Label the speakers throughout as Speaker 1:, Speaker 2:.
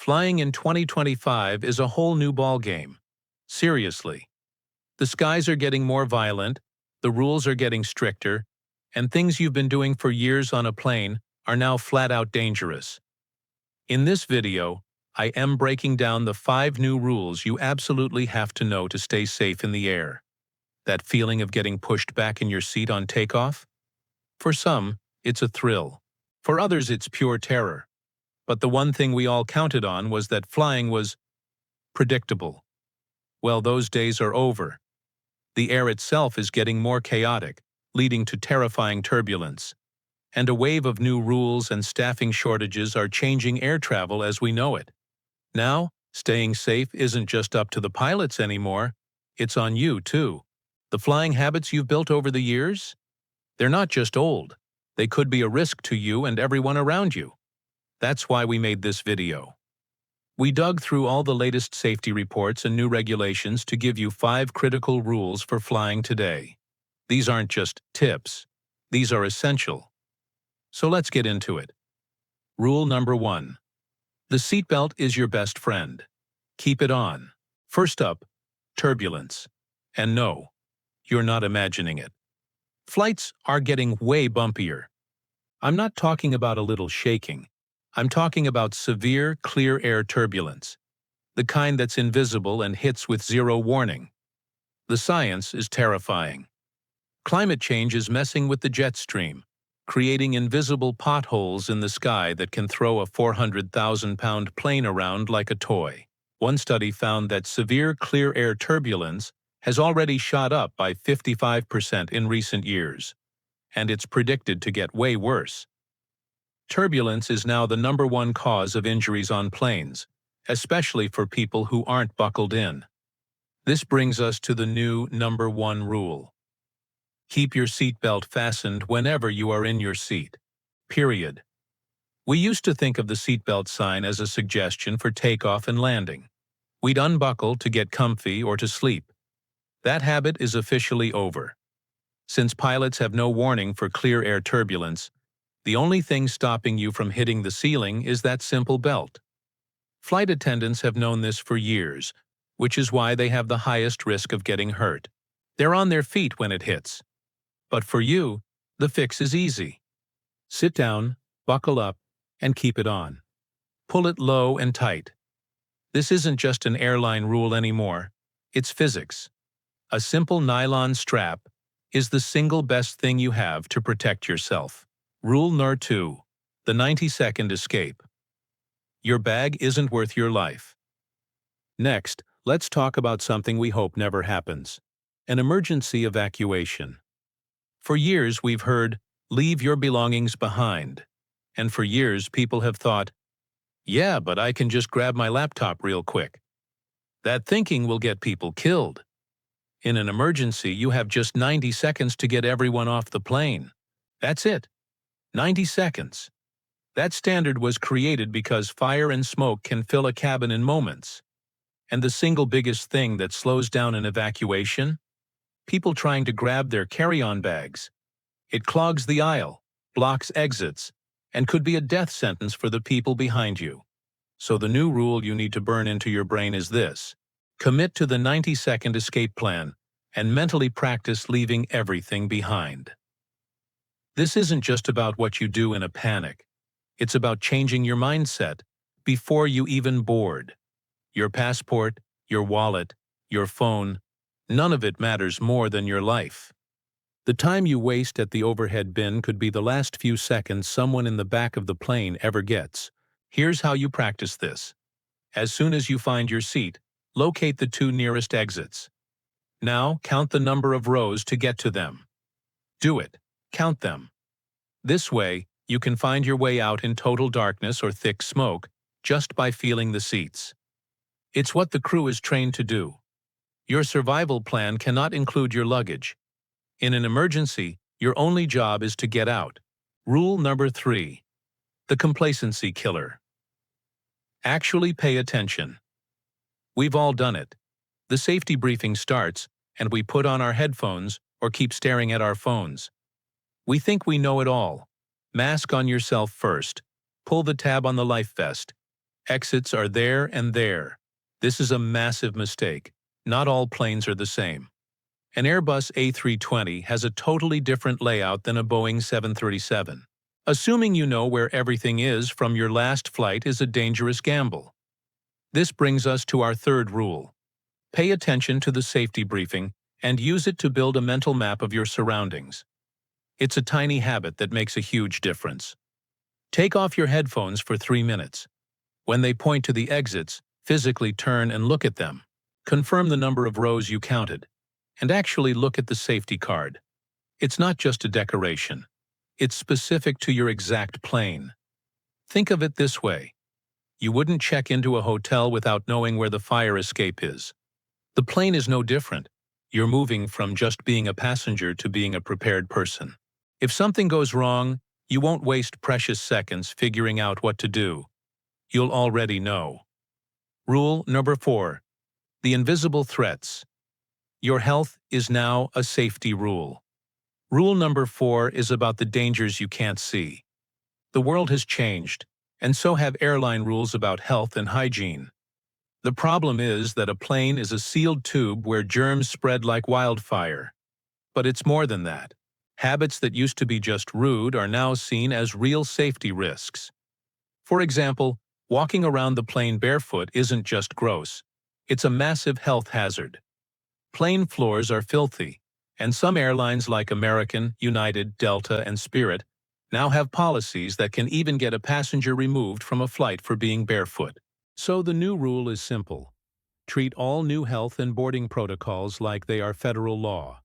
Speaker 1: Flying in 2025 is a whole new ballgame. Seriously. The skies are getting more violent, the rules are getting stricter, and things you've been doing for years on a plane are now flat-out dangerous. In this video, I am breaking down the 5 new rules you absolutely have to know to stay safe in the air. That feeling of getting pushed back in your seat on takeoff? For some, it's a thrill. For others, it's pure terror. But the one thing we all counted on was that flying was predictable. Well, those days are over. The air itself is getting more chaotic, leading to terrifying turbulence. And a wave of new rules and staffing shortages are changing air travel as we know it. Now, staying safe isn't just up to the pilots anymore, it's on you too. The flying habits you've built over the years? They're not just old, they could be a risk to you and everyone around you. That's why we made this video. We dug through all the latest safety reports and new regulations to give you 5 critical rules for flying today. These aren't just tips, these are essential. So let's get into it. Rule number 1. The seatbelt is your best friend. Keep it on. First up, turbulence. And no, you're not imagining it. Flights are getting way bumpier. I'm not talking about a little shaking. I'm talking about severe, clear air turbulence, the kind that's invisible and hits with zero warning. The science is terrifying. Climate change is messing with the jet stream, creating invisible potholes in the sky that can throw a 400,000-pound plane around like a toy. One study found that severe clear air turbulence has already shot up by 55% in recent years, and it's predicted to get way worse. Turbulence is now the #1 cause of injuries on planes, especially for people who aren't buckled in. This brings us to the new #1 rule. Keep your seatbelt fastened whenever you are in your seat. Period. We used to think of the seatbelt sign as a suggestion for takeoff and landing. We'd unbuckle to get comfy or to sleep. That habit is officially over. Since pilots have no warning for clear air turbulence, the only thing stopping you from hitting the ceiling is that simple belt. Flight attendants have known this for years, which is why they have the highest risk of getting hurt. They're on their feet when it hits. But for you, the fix is easy. Sit down, buckle up, and keep it on. Pull it low and tight. This isn't just an airline rule anymore, it's physics. A simple nylon strap is the single best thing you have to protect yourself. Rule number 2. The 90-second escape. Your bag isn't worth your life. Next, let's talk about something we hope never happens. An emergency evacuation. For years we've heard, leave your belongings behind. And for years people have thought, yeah, but I can just grab my laptop real quick. That thinking will get people killed. In an emergency, you have just 90 seconds to get everyone off the plane. That's it. 90 seconds. That standard was created because fire and smoke can fill a cabin in moments. And the single biggest thing that slows down an evacuation? People trying to grab their carry-on bags. It clogs the aisle, blocks exits, and could be a death sentence for the people behind you. So the new rule you need to burn into your brain is this. Commit to the 90-second escape plan and mentally practice leaving everything behind. This isn't just about what you do in a panic. It's about changing your mindset before you even board. Your passport, your wallet, your phone, none of it matters more than your life. The time you waste at the overhead bin could be the last few seconds someone in the back of the plane ever gets. Here's how you practice this. As soon as you find your seat, locate the 2 nearest exits. Now, count the number of rows to get to them. Do it. Count them. This way, you can find your way out in total darkness or thick smoke just by feeling the seats. It's what the crew is trained to do. Your survival plan cannot include your luggage. In an emergency, your only job is to get out. Rule number 3. The complacency killer. Actually pay attention. We've all done it. The safety briefing starts, and we put on our headphones or keep staring at our phones. We think we know it all. Mask on yourself first. Pull the tab on the life vest. Exits are there and there. This is a massive mistake. Not all planes are the same. An Airbus A320 has a totally different layout than a Boeing 737. Assuming you know where everything is from your last flight is a dangerous gamble. This brings us to our third rule. Pay attention to the safety briefing and use it to build a mental map of your surroundings. It's a tiny habit that makes a huge difference. Take off your headphones for 3 minutes. When they point to the exits, physically turn and look at them. Confirm the number of rows you counted. And actually look at the safety card. It's not just a decoration. It's specific to your exact plane. Think of it this way. You wouldn't check into a hotel without knowing where the fire escape is. The plane is no different. You're moving from just being a passenger to being a prepared person. If something goes wrong, you won't waste precious seconds figuring out what to do. You'll already know. Rule number 4. The invisible threats. Your health is now a safety rule. Rule number 4 is about the dangers you can't see. The world has changed, and so have airline rules about health and hygiene. The problem is that a plane is a sealed tube where germs spread like wildfire. But it's more than that. Habits that used to be just rude are now seen as real safety risks. For example, walking around the plane barefoot isn't just gross. It's a massive health hazard. Plane floors are filthy, and some airlines like American, United, Delta, and Spirit now have policies that can even get a passenger removed from a flight for being barefoot. So the new rule is simple. Treat all new health and boarding protocols like they are federal law.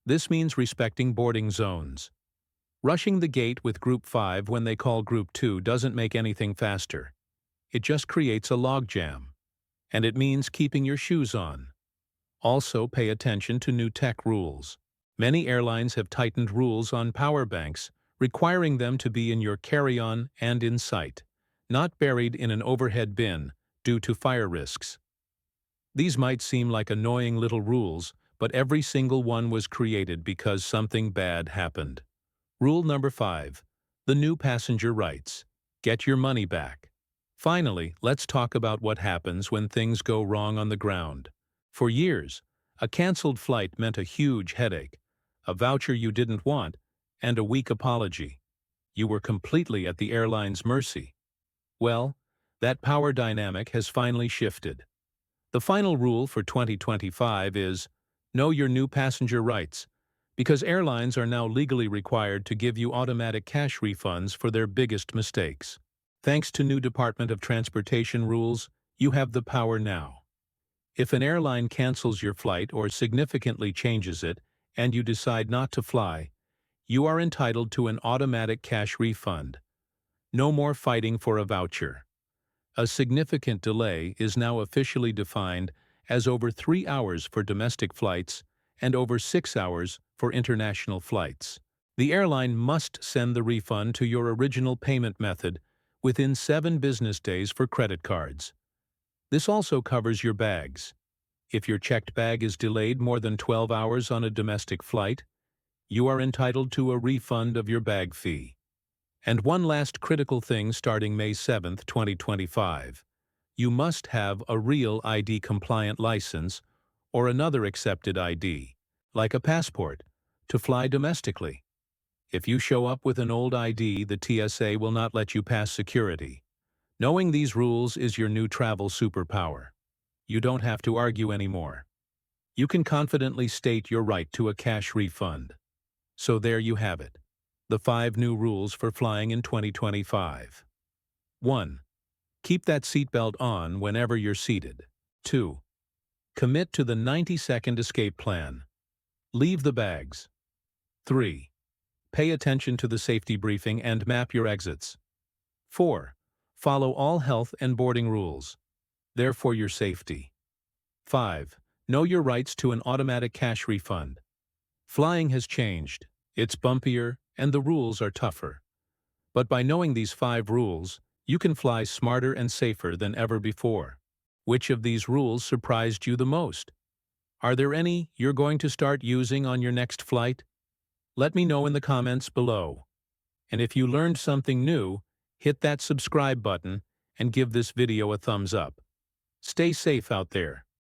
Speaker 1: This means respecting boarding zones. Rushing the gate with Group 5 when they call Group 2 doesn't make anything faster. It just creates a logjam. And it means keeping your shoes on. Also, pay attention to new tech rules. Many airlines have tightened rules on power banks, requiring them to be in your carry-on and in sight, not buried in an overhead bin due to fire risks. These might seem like annoying little rules, but every single one was created because something bad happened. Rule number 5. The new passenger rights. Get your money back. Finally, let's talk about what happens when things go wrong on the ground. For years, a canceled flight meant a huge headache, a voucher you didn't want, and a weak apology. You were completely at the airline's mercy. Well, that power dynamic has finally shifted. The final rule for 2025 is, know your new passenger rights, because airlines are now legally required to give you automatic cash refunds for their biggest mistakes. Thanks to new Department of Transportation rules, you have the power now. If an airline cancels your flight or significantly changes it, and you decide not to fly, you are entitled to an automatic cash refund. No more fighting for a voucher. A significant delay is now officially defined as over 3 hours for domestic flights and over 6 hours for international flights. The airline must send the refund to your original payment method within 7 business days for credit cards. This also covers your bags. If your checked bag is delayed more than 12 hours on a domestic flight, you are entitled to a refund of your bag fee. And one last critical thing starting May 7, 2025. You must have a real ID-compliant license or another accepted ID, like a passport, to fly domestically. If you show up with an old ID, the TSA will not let you pass security. Knowing these rules is your new travel superpower. You don't have to argue anymore. You can confidently state your right to a cash refund. So there you have it. The 5 new rules for flying in 2025. 1. Keep that seatbelt on whenever you're seated. 2. Commit to the 90-second escape plan. Leave the bags. 3. Pay attention to the safety briefing and map your exits. 4. Follow all health and boarding rules. They're for your safety. 5. Know your rights to an automatic cash refund. Flying has changed. It's bumpier, and the rules are tougher. But by knowing these 5 rules, you can fly smarter and safer than ever before. Which of these rules surprised you the most? Are there any you're going to start using on your next flight? Let me know in the comments below. And if you learned something new, hit that subscribe button and give this video a thumbs up. Stay safe out there.